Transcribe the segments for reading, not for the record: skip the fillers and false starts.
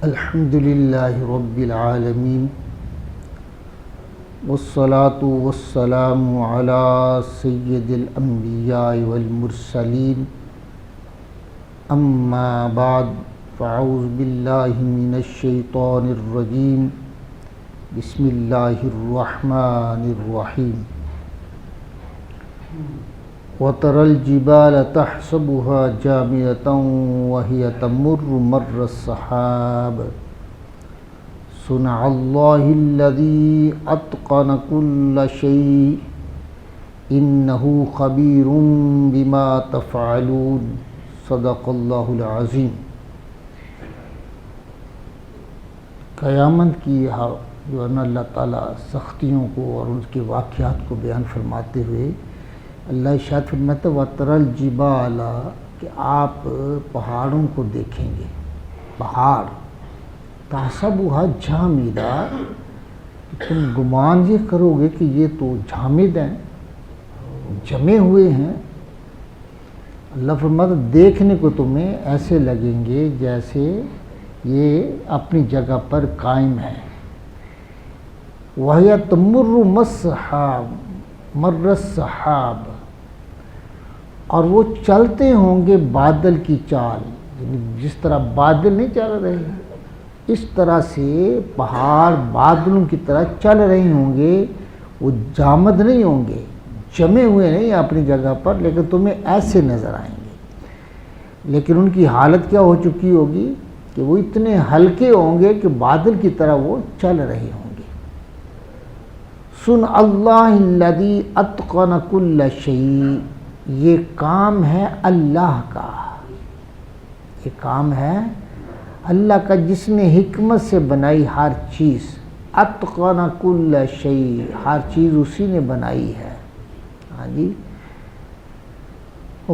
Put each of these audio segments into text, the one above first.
الحمد للہ رب العالمین والصلاة والسلام علی سید الانبیاء والمرسلین اما بعد فاعوذ باللہ من الشیطان الرجیم بسم اللہ الرحمن الرحیم وَتَرَى الْجِبَالَ تَحْسَبُهَا جَامِدَةً وَهِيَ تَمُرُّ مَرَّ السَّحَابِ صُنْعَ اللَّهِ الَّذِي أَتْقَنَ كُلَّ شَيْءٍ إِنَّهُ خَبِيرٌ بِمَا تَفْعَلُونَ صدق اللہ العظیم۔ قیامت کی جو ہے نا اللہ تعالیٰ سختیوں کو اور ان کے واقعات کو بیان فرماتے ہوئے اللہ ارشاد فرماتا ہے وَتَرَى الْجِبَالَ کہ آپ پہاڑوں کو دیکھیں گے، پہاڑ تَحْسَبُهَا جَامِدَةً تم گمان یہ کرو گے کہ یہ تو جامد ہیں، جمے ہوئے ہیں۔ اللہ فرماتا دیکھنے کو تمہیں ایسے لگیں گے جیسے یہ اپنی جگہ پر قائم ہے۔ وَهِيَ تَمُرُّ مَرَّ السَّحَابِ اور وہ چلتے ہوں گے بادل کی چال، جس طرح بادل نہیں چل رہے اس طرح سے پہاڑ بادلوں کی طرح چل رہے ہوں گے، وہ جامد نہیں ہوں گے، جمے ہوئے نہیں اپنی جگہ پر، لیکن تمہیں ایسے نظر آئیں گے۔ لیکن ان کی حالت کیا ہو چکی ہوگی کہ وہ اتنے ہلکے ہوں گے کہ بادل کی طرح وہ چل رہے ہوں گے۔ صُنْعَ اللَّهِ الَّذِي أَتْقَنَ كُلَّ شَيْءٍ یہ کام ہے اللہ کا، یہ کام ہے اللہ کا جس نے حکمت سے بنائی ہر چیز۔ اتقن کل شیء ہر چیز اسی نے بنائی ہے۔ ہاں جی،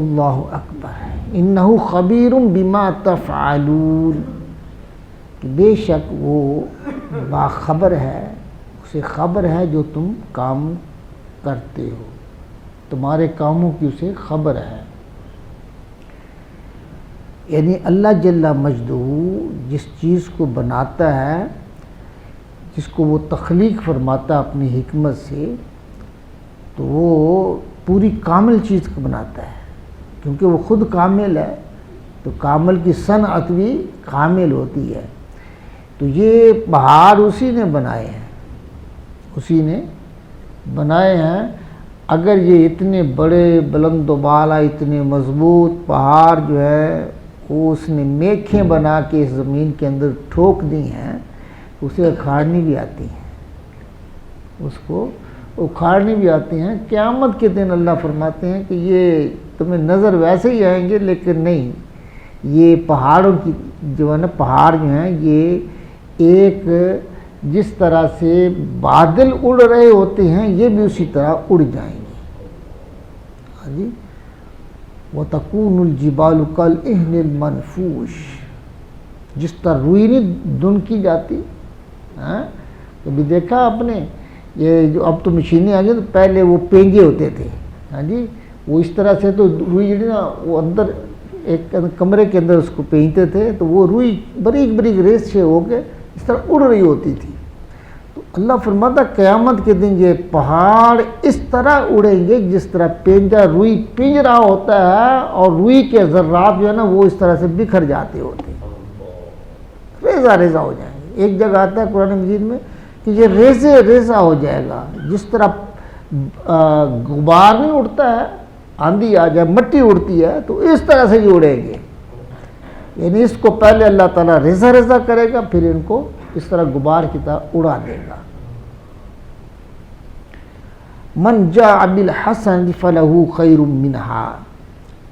اللہ اکبر۔ انہ خبیر بما تفعلون بے شک وہ باخبر ہے، اسے خبر ہے جو تم کام کرتے ہو، تمہارے کاموں کی اسے خبر ہے۔ یعنی اللہ جل مجدہ جس چیز کو بناتا ہے، جس کو وہ تخلیق فرماتا ہے اپنی حکمت سے، تو وہ پوری کامل چیز کو بناتا ہے، کیونکہ وہ خود کامل ہے تو کامل کی صنعت بھی کامل ہوتی ہے۔ تو یہ پہاڑ اسی نے بنائے ہیں، اسی نے بنائے ہیں۔ اگر یہ اتنے بڑے بلند و بالا اتنے مضبوط پہاڑ جو ہے وہ اس نے میخیں بنا کے اس زمین کے اندر ٹھوک دی ہیں، اسے اکھاڑنی بھی آتی ہیں، اس کو اکھاڑنی بھی آتی ہیں۔ قیامت کے دن اللہ فرماتے ہیں کہ یہ تمہیں نظر ویسے ہی آئیں گے، لیکن نہیں، یہ پہاڑوں کی جو ہے نا پہاڑ جو ہیں یہ ایک جس طرح سے بادل اڑ رہے ہوتے ہیں یہ بھی اسی طرح اڑ جائیں گے۔ ہاں جی، وَتَكُونُ الْجِبَالُ كَالْعِهْنِ الْمَنْفُوشِ جس طرح روئی نہیں دھن کی جاتی، کبھی دیکھا آپ نے؟ یہ جو اب تو مشینیں آ گئی، تو پہلے وہ پینجے ہوتے تھے، ہاں جی، وہ اس طرح سے تو روئی نا وہ اندر ایک کمرے کے اندر اس کو پینجتے تھے، تو وہ روئی بریک بریک ریس سے ہو کے اس طرح اڑ رہی ہوتی تھی۔ تو اللہ فرماتا قیامت کے دن یہ پہاڑ اس طرح اڑیں گے جس طرح پینجا روئی پینج رہا ہوتا ہے، اور روئی کے ذرات جو ہے نا وہ اس طرح سے بکھر جاتے ہوتے ہیں، ریزہ ریزہ ہو جائیں گے۔ ایک جگہ آتا ہے قرآن مجید میں کہ یہ ریزے ریزہ ہو جائے گا، جس طرح غبار نہیں اڑتا ہے، آندھی آ جائے مٹی اڑتی ہے، تو اس طرح سے یہ اڑیں گے۔ یعنی اس کو پہلے اللہ تعالیٰ ریزہ ریزہ کرے گا، پھر ان کو اس طرح غبار کی طرح اڑا دے گا۔ من جاء بالحسنۃ فلہ خیر منہا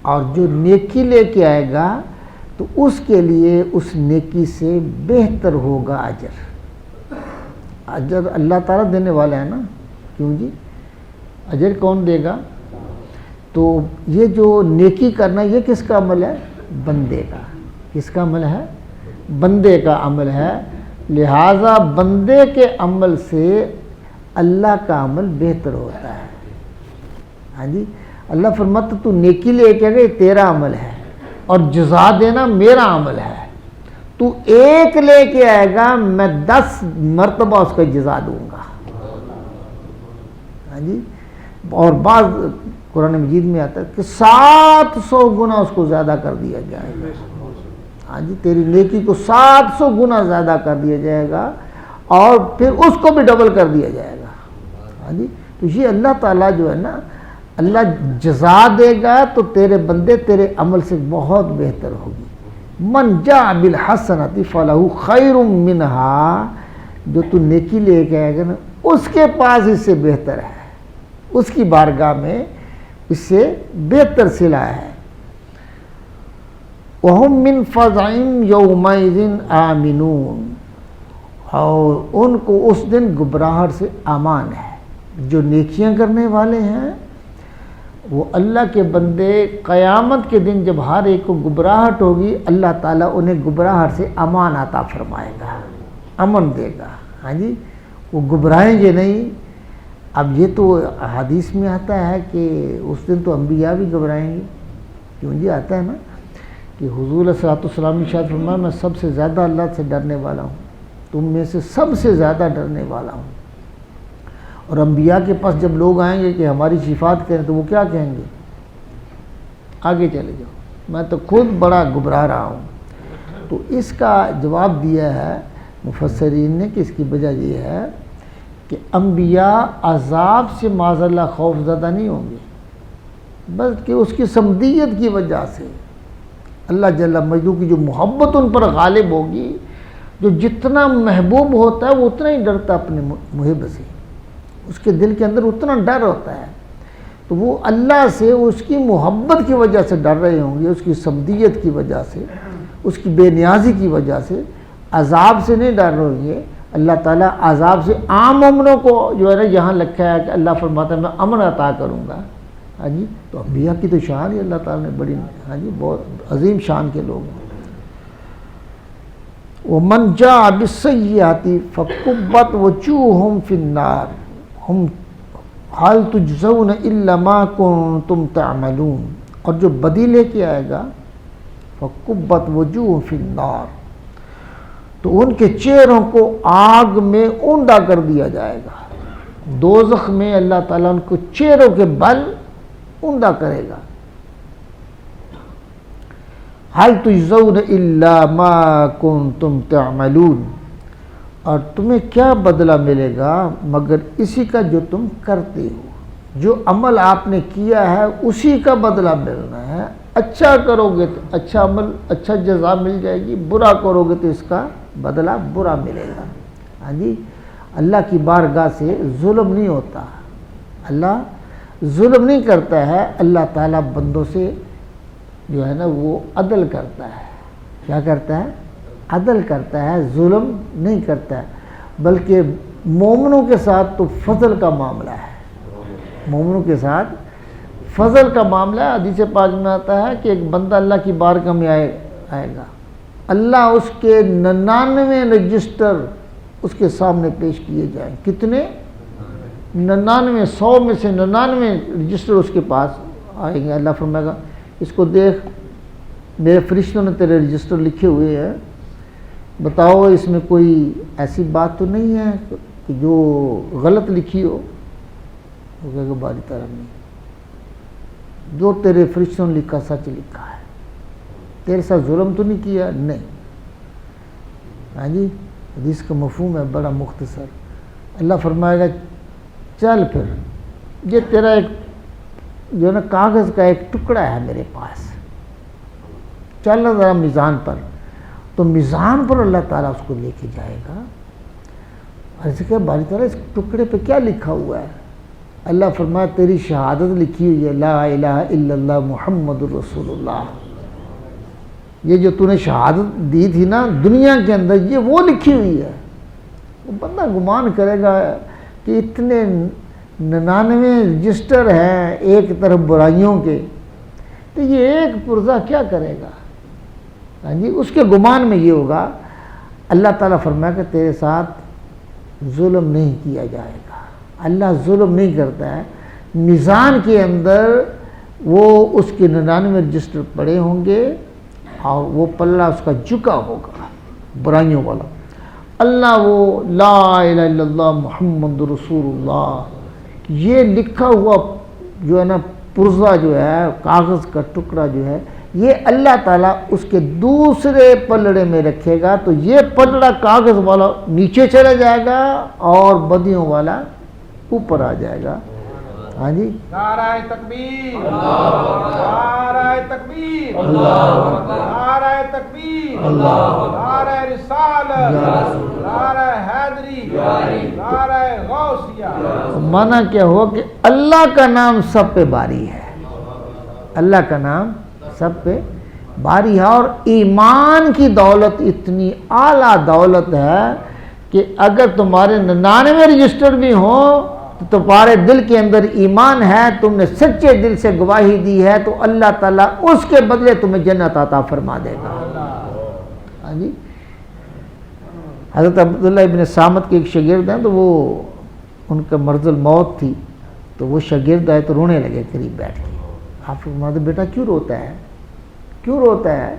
اور جو نیکی لے کے آئے گا تو اس کے لیے اس نیکی سے بہتر ہوگا اجر۔ اجر اللہ تعالیٰ دینے والا ہے نا، کیوں جی؟ اجر کون دے گا؟ تو یہ جو نیکی کرنا یہ کس کا عمل ہے؟ بندے کا۔ کس کا عمل ہے؟ بندے کا عمل ہے، لہٰذا بندے کے عمل سے اللہ کا عمل بہتر ہوتا ہے۔ ہاں جی، اللہ فرماتا تو نیکی لے کے گئے تیرا عمل ہے، اور جزا دینا میرا عمل ہے، تو ایک لے کے آئے گا میں 10 مرتبہ اس کا جزا دوں گا. ہاں جی. اور بعض قرآن مجید میں آتا ہے کہ 700 گنا اس کو زیادہ کر دیا جائے گا. ہاں جی. تیری نیکی کو 700 گنا زیادہ کر دیا جائے گا اور پھر اس کو بھی ڈبل کر دیا جائے گا. ہاں جی. تو یہ اللہ تعالیٰ جو ہے نا، اللہ جزا دے گا تو تیرے بندے تیرے عمل سے بہت بہتر ہوگی. من جاء بالحسنۃ فلہ خیر منہا، جو تو نیکی لے کے آئے گا نا اس کے پاس اس سے بہتر ہے، اس کی بارگاہ میں اس سے بہتر صلہ ہے. وَهُم مِّن فَزْعٍ يَوْمَئِذٍ آمِنُونَ، اور ان کو اس دن گھبراہٹ سے امان ہے. جو نیکیاں کرنے والے ہیں وہ اللہ کے بندے قیامت کے دن جب ہر ایک کو گھبراہٹ ہوگی اللہ تعالیٰ انہیں گھبراہٹ سے امان عطا فرمائے گا، امن دے گا. ہاں جی. وہ گھبرائیں گے نہیں. اب یہ تو حدیث میں آتا ہے کہ اس دن تو انبیاء بھی گھبرائیں گے. کیوں جی؟ آتا ہے نا کہ حضور علیہ الصلوۃ والسلام نے ارشاد فرمایا میں سب سے زیادہ اللہ سے ڈرنے والا ہوں، تم میں سے سب سے زیادہ ڈرنے والا ہوں. اور انبیاء کے پاس جب لوگ آئیں گے کہ ہماری صفات کریں تو وہ کیا کہیں گے؟ آگے چلے جاؤ، میں تو خود بڑا گھبرا رہا ہوں. تو اس کا جواب دیا ہے مفسرین نے کہ اس کی وجہ یہ ہے کہ انبیاء عذاب سے معاذ اللہ خوف زدہ نہیں ہوں گے، بلکہ اس کی صمدیت کی وجہ سے اللہ جل مجدہ کی جو محبت ان پر غالب ہوگی. جو جتنا محبوب ہوتا ہے وہ اتنا ہی ڈرتا اپنے محب سے، اس کے دل کے اندر اتنا ڈر ہوتا ہے. تو وہ اللہ سے اس کی محبت کی وجہ سے ڈر رہے ہوں گے، اس کی صمدیت کی وجہ سے، اس کی بے نیازی کی وجہ سے. عذاب سے نہیں ڈر رہے ہوں گے. اللہ تعالیٰ عذاب سے عام مومنوں کو جو ہے نا یہاں لکھا ہے کہ اللہ فرماتا ہے میں امن عطا کروں گا. ہاں جی. تو انبیاء کی تو شان ہی اللہ تعالیٰ نے بڑی، ہاں جی، بہت عظیم شان کے لوگ ہیں. وَمَنْ جَاءَ بِالسَّيِّئَةِ فَكُبَّتْ وُجُوهُهُمْ فِي النَّارِ هَلْ تُجْزَوْنَ إِلَّا مَا كُنْتُمْ تَعْمَلُونَ، اور جو بدی لے کے آئے گا فَكُبَّتْ وُجُوهُهُمْ فِي النَّارِ، تو ان کے چہروں کو آگ میں اوندا کر دیا جائے گا. دوزخ میں اللہ تعالیٰ ان کو چہروں کے بل اوندا کرے گا. حَلْ تُجْزَوْنَ إِلَّا مَا كُنْتُمْ تَعْمَلُونَ، اور تمہیں کیا بدلہ ملے گا مگر اسی کا جو تم کرتے ہو. جو عمل آپ نے کیا ہے اسی کا بدلہ ملنا ہے. اچھا کرو گے تو اچھا عمل، اچھا جزا مل جائے گی، برا کرو گے تو اس کا بدلہ برا ملے گا. ہاں جی. اللہ کی بارگاہ سے ظلم نہیں ہوتا، اللہ ظلم نہیں کرتا ہے. اللہ تعالیٰ بندوں سے جو ہے نا وہ عدل کرتا ہے. کیا کرتا ہے؟ عدل کرتا ہے، ظلم نہیں کرتا ہے. بلکہ مومنوں کے ساتھ تو فضل کا معاملہ ہے. مومنوں کے ساتھ فضل کا معاملہ ہے. حدیث پاک میں آتا ہے کہ ایک بندہ اللہ کی بارگاہ میں آئے گا، اللہ اس کے 99 رجسٹر اس کے سامنے پیش کیے جائیں. کتنے؟ 99. 100 میں سے 99 رجسٹر اس کے پاس آئیں گے. اللہ فرمائے گا اس کو دیکھ، میرے فرشتوں نے تیرے رجسٹر لکھے ہوئے ہیں، بتاؤ اس میں کوئی ایسی بات تو نہیں ہے کہ جو غلط لکھی ہو. وہ کہے گا باری طرح نہیں، جو تیرے فرشتوں نے لکھا سچ لکھا ہے، تیرے ساتھ ظلم تو نہیں کیا. نہیں. ہاں جی. حدیث کا مفہوم ہے بڑا مختصر. اللہ فرمائے گا چل پھر یہ تیرا ایک جو ہے نا کاغذ کا ایک ٹکڑا ہے میرے پاس، چل ذرا میزان پر. تو میزان پر اللہ تعالیٰ اس کو لے کے جائے گا. ایسے کہ باری تعالیٰ اس ٹکڑے پہ کیا لکھا ہوا ہے؟ اللہ فرمایا تیری شہادت لکھی ہوئی ہے، لا الہ الا اللہ محمد الرسول اللہ. یہ جو تو نے شہادت دی تھی نا دنیا کے اندر، یہ وہ لکھی ہوئی ہے. وہ بندہ گمان کرے گا کہ اتنے 99 رجسٹر ہیں ایک طرف برائیوں کے، تو یہ ایک پرزہ کیا کرے گا؟ ہاں جی. اس کے گمان میں یہ ہوگا. اللہ تعالیٰ فرمایا کہ تیرے ساتھ ظلم نہیں کیا جائے گا. اللہ ظلم نہیں کرتا ہے. میزان کے اندر وہ اس کے 99 رجسٹر پڑے ہوں گے اور وہ پلہ اس کا جھکا ہوگا. برائیوں والا۔ اللہ وہ لا الہ الا اللہ محمد رسول اللہ یہ لکھا ہوا جو ہے نا پرزہ جو ہے کاغذ کا ٹکڑا جو ہے یہ اللہ تعالیٰ اس کے دوسرے پلڑے میں رکھے گا، تو یہ پلڑا کاغذ والا نیچے چلا جائے گا اور بدیوں والا اوپر آ جائے گا۔ ہاں جی، نعرہ تکبیر، نعرہ تکبیر، نعرہ تکبیر، نعرہ رسالت، نعرہ حیدری، نعرہ غوثیہ۔ معنی کیا ہوا کہ اللہ کا نام سب پہ باری ہے، اللہ کا نام سب پہ باری ہے، اور ایمان کی دولت اتنی اعلیٰ دولت ہے کہ اگر تمہارے 99 رجسٹر بھی ہوں تو تمہارے دل کے اندر ایمان ہے، تم نے سچے دل سے گواہی دی ہے، تو اللہ تعالیٰ اس کے بدلے تمہیں جنت عطا فرما دے گا۔ ہاں جی، حضرت عبداللہ ابن سامت کے ایک شاگرد ہیں، تو وہ ان کا مرض الموت تھی، تو وہ شاگرد آئے تو رونے لگے قریب بیٹھ کے۔ آپ فرماتے بیٹا کیوں روتا ہے، کیوں روتا ہے؟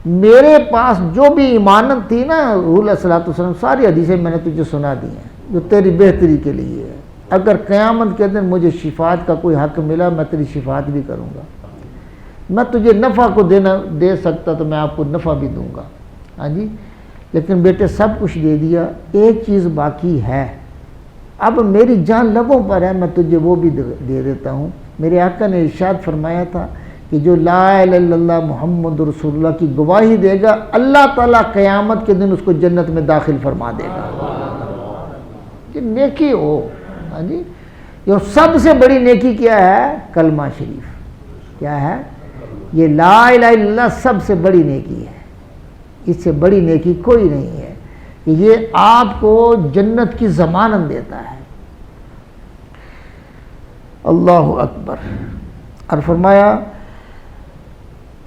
میرے پاس جو بھی ایمانت تھی نا حضور علیہ الصلوۃ والسلام ساری حدیثیں میں نے تجھے سنا دی ہیں جو تیری بہتری کے لیے ہے۔ اگر قیامت کے دن مجھے شفاعت کا کوئی حق ملا میں تیری شفاعت بھی کروں گا، میں تجھے نفع کو دے سکتا تو میں آپ کو نفع بھی دوں گا۔ ہاں جی، لیکن بیٹے سب کچھ دے دیا، ایک چیز باقی ہے، اب میری جان لبوں پر ہے، میں تجھے وہ بھی دے دیتا ہوں۔ میرے آقا نے ارشاد فرمایا تھا کہ جو لا الہ الا اللہ محمد رسول اللہ کی گواہی دے گا اللہ تعالیٰ قیامت کے دن اس کو جنت میں داخل فرما دے گا۔ کہ نیکی ہو، ہاں جی، یہ سب سے بڑی نیکی کیا ہے؟ کلمہ شریف۔ کیا ہے یہ لا الہ الا اللہ؟ سب سے بڑی نیکی ہے، اس سے بڑی نیکی کوئی نہیں ہے کہ یہ آپ کو جنت کی ضمانت دیتا ہے۔ اللہ اکبر۔ اور فرمایا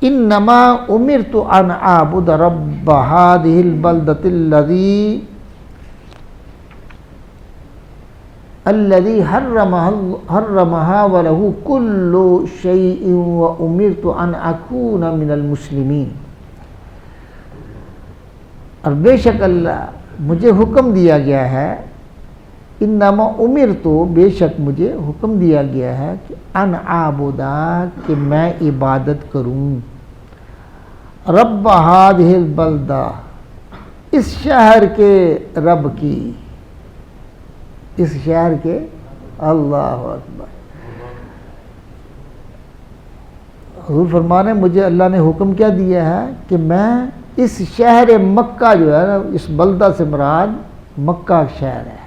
انما امرت ان اعبد رب هذه البلدة الذي حرمها وله كل شيء وامرت ان اكون من المسلمين۔ اور بے شک اللہ مجھے حکم دیا گیا ہے، انما امرت بے شک مجھے حکم دیا گیا ہے کہ ان اعبدا کہ میں عبادت کروں، رب هذه البلدہ اس شہر کے رب کی، اس شہر کے۔ اللہ اکبر۔ حضور فرما رہے ہیں مجھے اللہ نے حکم کیا دیا ہے کہ میں اس شہر مکہ جو ہے نا، اس بلدہ سے مراد مکہ شہر ہے،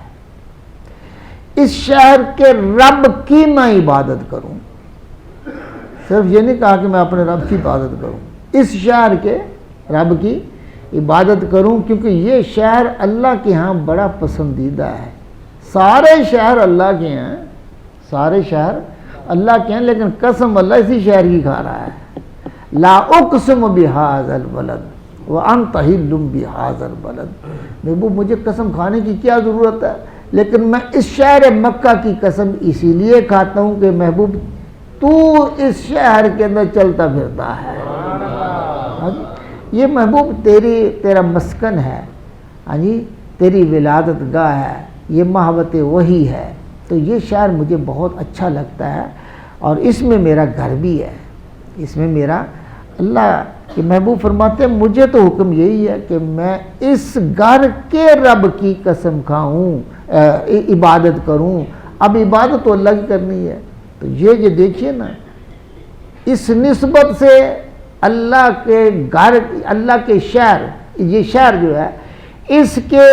اس شہر کے رب کی میں عبادت کروں۔ صرف یہ نہیں کہا کہ میں اپنے رب کی عبادت کروں، اس شہر کے رب کی عبادت کروں، کیونکہ یہ شہر اللہ کے ہاں بڑا پسندیدہ ہے۔ سارے شہر اللہ کے ہیں، سارے شہر اللہ کے ہیں، لیکن قسم اللہ اسی شہر کی کھا رہا ہے۔ لا اقسم بہذا البلد وانت حل بہذا البلد۔ محبوب مجھے قسم کھانے کی کیا ضرورت ہے، لیکن میں اس شہر مکہ کی قسم اسی لیے کھاتا ہوں کہ محبوب تو اس شہر کے اندر چلتا پھرتا ہے۔ یہ محبوب تیرا مسکن ہے، ہاں جی، تیری ولادت گاہ ہے، یہ محبت وحی ہے، تو یہ شہر مجھے بہت اچھا لگتا ہے اور اس میں میرا گھر بھی ہے، اس میں میرا اللہ کہ محبوب فرماتے ہیں مجھے تو حکم یہی ہے کہ میں اس گھر کے رب کی قسم کھاؤں، عبادت کروں۔ اب عبادت تو اللہ کی کرنی ہے، تو یہ دیکھیے نا، اس نسبت سے اللہ کے گھر، اللہ کے شہر، یہ شہر جو ہے اس کے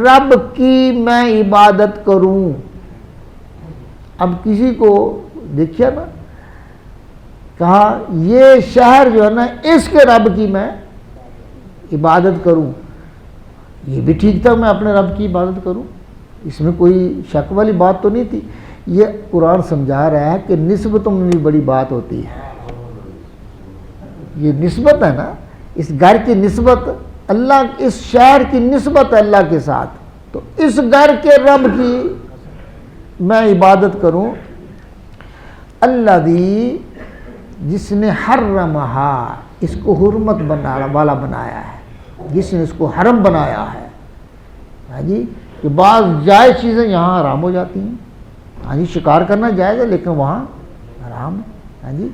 رب کی میں عبادت کروں۔ اب کسی کو دیکھیے نا، کہا یہ شہر جو ہے نا اس کے رب کی میں عبادت کروں، یہ بھی ٹھیک تھا، میں اپنے رب کی عبادت کروں، اس میں کوئی شک والی بات تو نہیں تھی۔ یہ قرآن سمجھا رہا ہے کہ نسبتوں میں بھی بڑی بات ہوتی ہے۔ یہ نسبت ہے نا، اس گھر کی نسبت اللہ، اس شہر کی نسبت اللہ کے ساتھ، تو اس گھر کے رب کی میں عبادت کروں۔ اللہ دی جس نے حرمہا، اس کو حرمت والا بنایا ہے، جس نے اس کو حرم بنایا ہے. ہاں جی کہ بعض جائز چیزیں یہاں حرام ہو جاتی ہیں. ہاں جی شکار کرنا جائز ہے لیکن وہاں حرام ہے. ہاں جی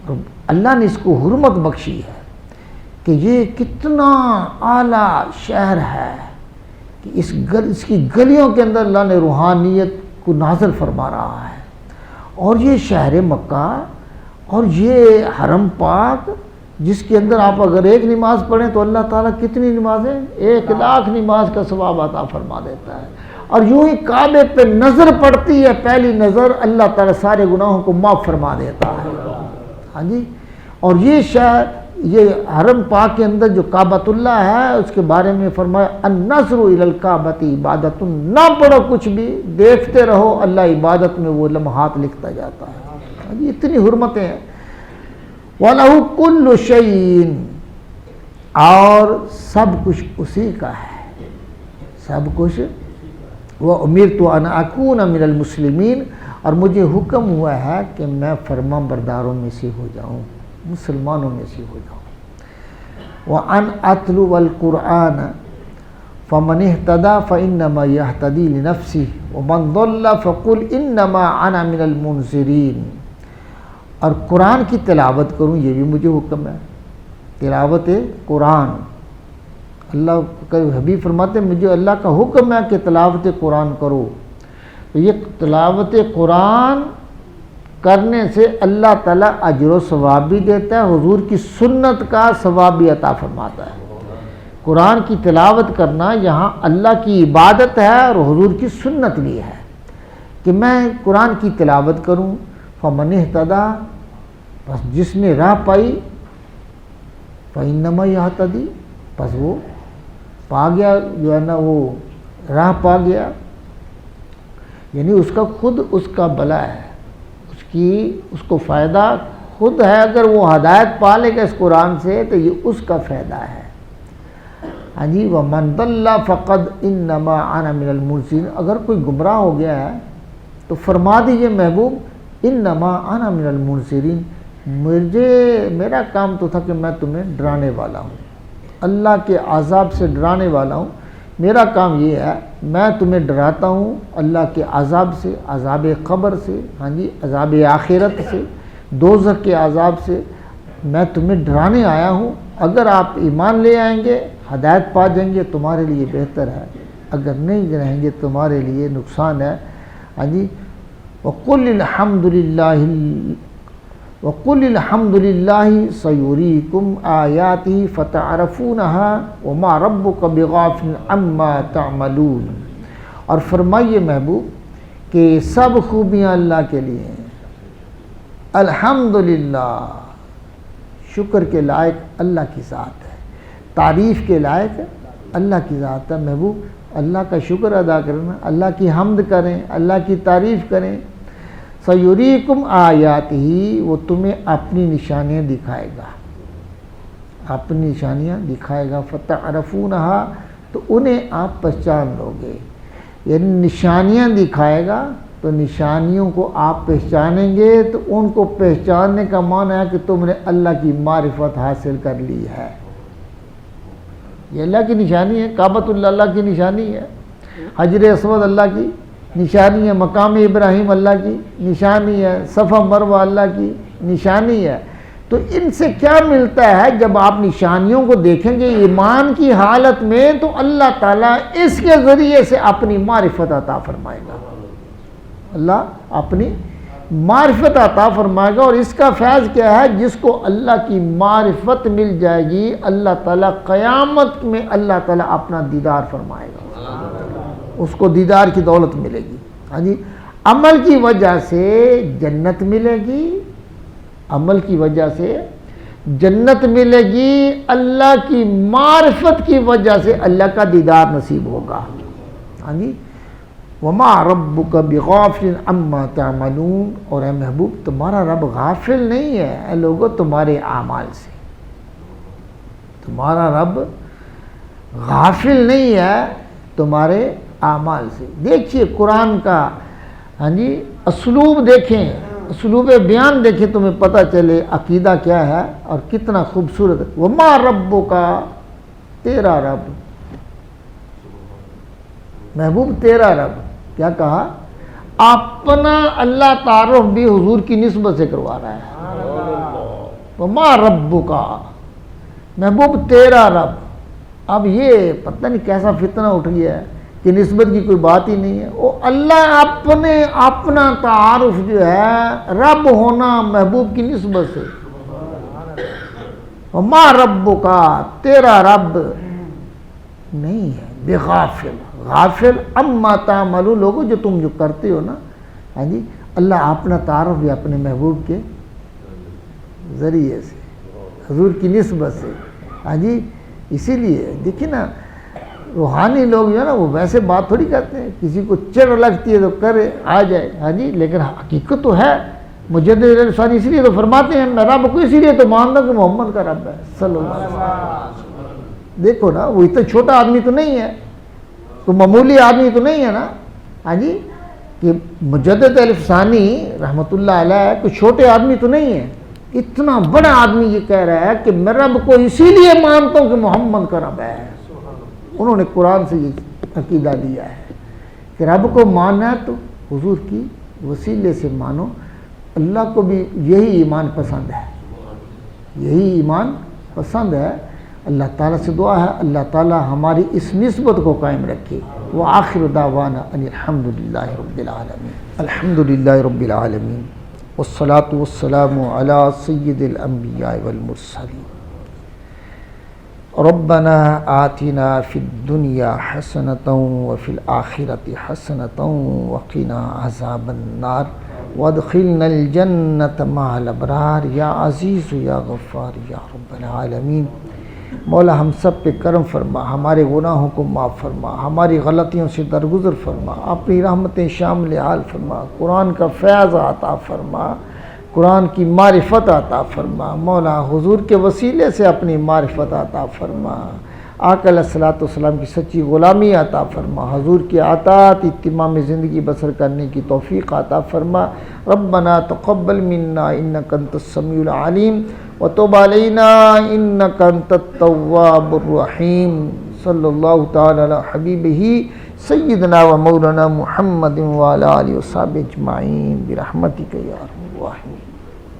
اور اللہ نے اس کو حرمت بخشی ہے کہ یہ کتنا اعلیٰ شہر ہے کہ اس کی گلیوں کے اندر اللہ نے روحانیت کو نازل فرما رہا ہے. اور یہ شہر مکہ اور یہ حرم پاک جس کے اندر آپ اگر ایک نماز پڑھیں تو اللہ تعالیٰ کتنی نمازیں 1,00,000 نماز کا ثواب عطا فرما دیتا ہے. اور یوں ہی کعبے پہ نظر پڑتی ہے پہلی نظر اللہ تعالیٰ سارے گناہوں کو معاف فرما دیتا ہے. ہاں جی اور یہ شہر یہ حرم پاک کے اندر جو کعبۃ اللہ ہے اس کے بارے میں فرمایا النظر الی الکعبۃ عبادت، نہ پڑھو کچھ بھی دیکھتے رہو اللہ عبادت میں وہ لمحات لکھتا جاتا ہے. ہاں جی اتنی حرمتیں ہیں. وَلَهُ كُلُّ شَيْءٍ اور سب کچھ اسی کا ہے سب کچھ. وَأُمِرْتُ أَنْ أَكُونَ مِنَ الْمُسْلِمِينَ اور مجھے حکم ہوا ہے کہ میں فرما برداروں میں سے ہو جاؤں مسلمانوں میں سے ہو جاؤں. وَأَنْ أَتْلُوَ الْقُرْآنَ فَمَنِ اهْتَدَى فَإِنَّمَا يَهْتَدِي لِنَفْسِهِ وَمَنْ ضَلَّ فَقُلْ إِنَّمَا أَنَا مِنَ الْمُنْذِرِينَ اور قرآن کی تلاوت کروں یہ بھی مجھے حکم ہے. تلاوت قرآن اللہ کا حبیب فرماتے ہیں مجھے اللہ کا حکم ہے کہ تلاوت قرآن کرو. تو یہ تلاوت قرآن کرنے سے اللہ تعالیٰ اجر و ثواب بھی دیتا ہے، حضور کی سنت کا ثواب بھی عطا فرماتا ہے. قرآن کی تلاوت کرنا یہاں اللہ کی عبادت ہے اور حضور کی سنت بھی ہے کہ میں قرآن کی تلاوت کروں. فمن اهتدى بس جس نے راہ پائی فإنما يهتدي بس وہ پا گیا جو ہے نا وہ راہ پا گیا. یعنی اس کا خود اس کا بلا ہے اس کو فائدہ خود ہے. اگر وہ ہدایت پا لے گا اس قرآن سے تو یہ اس کا فائدہ ہے. ہاں جی وَمَنْ ضَلَّ فَقَدْ إِنَّمَا أَنَا مِنَ الْمُرْسِلِينَ اگر کوئی گمراہ ہو گیا ہے تو فرما دیجئے محبوب انما انا من المنذرین میرا کام تو تھا کہ میں تمہیں ڈرانے والا ہوں اللہ کے عذاب سے ڈرانے والا ہوں. میرا کام یہ ہے میں تمہیں ڈراتا ہوں اللہ کے عذاب سے، عذاب قبر سے، ہاں جی عذاب آخرت سے، دوزخ کے عذاب سے میں تمہیں ڈرانے آیا ہوں. اگر آپ ایمان لے آئیں گے ہدایت پا جائیں گے تمہارے لیے بہتر ہے، اگر نہیں رہیں گے تمہارے لیے نقصان ہے. ہاں جی وَقُلِ الْحَمْدُ لِلَّهِ سَيُرِيكُمْ آيَاتِهِ فَتَعْرَفُونَهَا وَمَا رَبُّكَ بِغَافِلٍ عَمَّا تَعْمَلُونَ اور فرمائیے محبوب کہ سب خوبیاں اللہ کے لیے ہیں. الحمدللہ شکر کے لائق اللہ کی ذات ہے، تعریف کے لائق اللہ کی ذات ہے. محبوب اللہ کا شکر ادا کرنا، اللہ کی حمد کریں، اللہ کی تعریف کریں. سیریکم آیاتہ وہ تمہیں اپنی نشانیاں دکھائے گا، اپنی نشانیاں دکھائے گا. فتعرفونہا تو انہیں آپ پہچان لو گے. یعنی نشانیاں دکھائے گا تو نشانیوں کو آپ پہچانیں گے تو ان کو پہچاننے کا معنی ہے کہ تم نے اللہ کی معرفت حاصل کر لی ہے. یہ اللہ کی نشانی ہے. کعبۃ اللہ کی نشانی ہے، حجر اسود اللہ کی نشانی ہے، مقام ابراہیم اللہ کی نشانی ہے، صفا مروہ اللہ کی نشانی ہے. تو ان سے کیا ملتا ہے جب آپ نشانیوں کو دیکھیں گے ایمان کی حالت میں تو اللہ تعالیٰ اس کے ذریعے سے اپنی معرفت عطا فرمائے گا. اللہ اپنی معرفت عطا فرمائے گا. اور اس کا فیض کیا ہے؟ جس کو اللہ کی معرفت مل جائے گی اللہ تعالیٰ قیامت میں اللہ تعالیٰ اپنا دیدار فرمائے گا، اس کو دیدار کی دولت ملے گی. ہاں جی عمل کی وجہ سے جنت ملے گی، عمل کی وجہ سے جنت ملے گی، اللہ کی معرفت کی وجہ سے اللہ کا دیدار نصیب ہوگا. ہاں جی وما ربک بغافل عما تعملون اور اے محبوب تمہارا رب غافل نہیں ہے اے لوگو تمہارے اعمال سے. تمہارا رب غافل نہیں ہے تمہارے اعمال سے. دیکھیے قرآن کا ہاں جی اسلوب دیکھیں، اسلوب بیان دیکھیں، تمہیں پتہ چلے عقیدہ کیا ہے اور کتنا خوبصورت. وما ربک تیرا رب، محبوب تیرا رب، کیا کہا؟ اپنا اللہ تعارف بھی حضور کی نسبت سے کروا رہا ہے، وما ربک، محبوب تیرا رب۔ اب یہ پتہ نہیں کیسا فتنہ اٹھ گیا ہے کہ نسبت کی کوئی بات ہی نہیں ہے، وہ اللہ اپنا تعارف جو ہے رب ہونا محبوب کی نسبت سے، وما ربک، تیرا رب نہیں ہے بغافل، غافل اما تعملون، لوگوں جو تم جو کرتے ہو نا، ہاں جی، اللہ اپنا تعارف بھی اپنے محبوب کے ذریعے سے، حضور کی نسبت سے، ہاں جی۔ اسی لیے دیکھیں نا، روحانی لوگ جو ہے نا وہ ویسے بات تھوڑی کرتے ہیں، کسی کو چڑ لگتی ہے تو کرے آ جائے، ہاں جی، لیکن حقیقت تو ہے۔ مجدد الفانی اس لیے تو فرماتے ہیں میں رب کو اسی لیے تو مانتا کہ محمد کا رب ہے صلی اللہ علیہ وسلم۔ دیکھو نا، وہ اتنا چھوٹا آدمی تو نہیں ہے، تو معمولی آدمی تو نہیں ہے نا، ہاں جی، کہ مجدد الفسانی رحمۃ اللہ علیہ کوئی چھوٹے آدمی تو نہیں ہے، اتنا بڑا آدمی یہ کہہ رہا ہے کہ میں رب کو اسی لیے مانتا ہوں کہ محمد کا رب ہے۔ انہوں نے قرآن سے یہ عقیدہ لیا ہے کہ رب کو ماننا ہے تو حضور کی وسیلے سے مانو۔ اللہ کو بھی یہی ایمان پسند ہے، یہی ایمان پسند ہے۔ اللہ تعالیٰ سے دعا ہے اللہ تعالیٰ ہماری اس نسبت کو قائم رکھے۔ وآخر دعوانا ان الحمد للہ رب العالمین، الحمد للہ رب العالمین، والصلاة والسلام علی سید الانبیاء والمرسلین۔ ربنا آتنا فی الدنیا حسنۃ وفی الآخرۃ حسنۃ وقنا عذاب النار وادخلنا الجنۃ مع الابرار یا عزیز یا غفار یا رب العالمین۔ مولا ہم سب پہ کرم فرما، ہمارے گناہوں کو معاف فرما، ہماری غلطیوں سے درگزر فرما، اپنی رحمتیں شامل حال فرما، قرآن کا فیض عطا فرما، قرآن کی معرفت عطا فرما، مولا حضور کے وسیلے سے اپنی معرفت عطا فرما، آقا علیہ الصلوۃ والسلام کی سچی غلامی عطا فرما، حضور کی عطاعت اتمام زندگی بسر کرنے کی توفیق عطا فرما۔ ربنا تقبل منا انک انت السمیع العلیم وتب علینا انک انت التواب الرحیم۔ صلی اللہ تعالی علی حبیبہ سیدنا و مولانا محمد وعلی آلہ وصحبہ اجمعین برحمتک یا ارحم الراحمین۔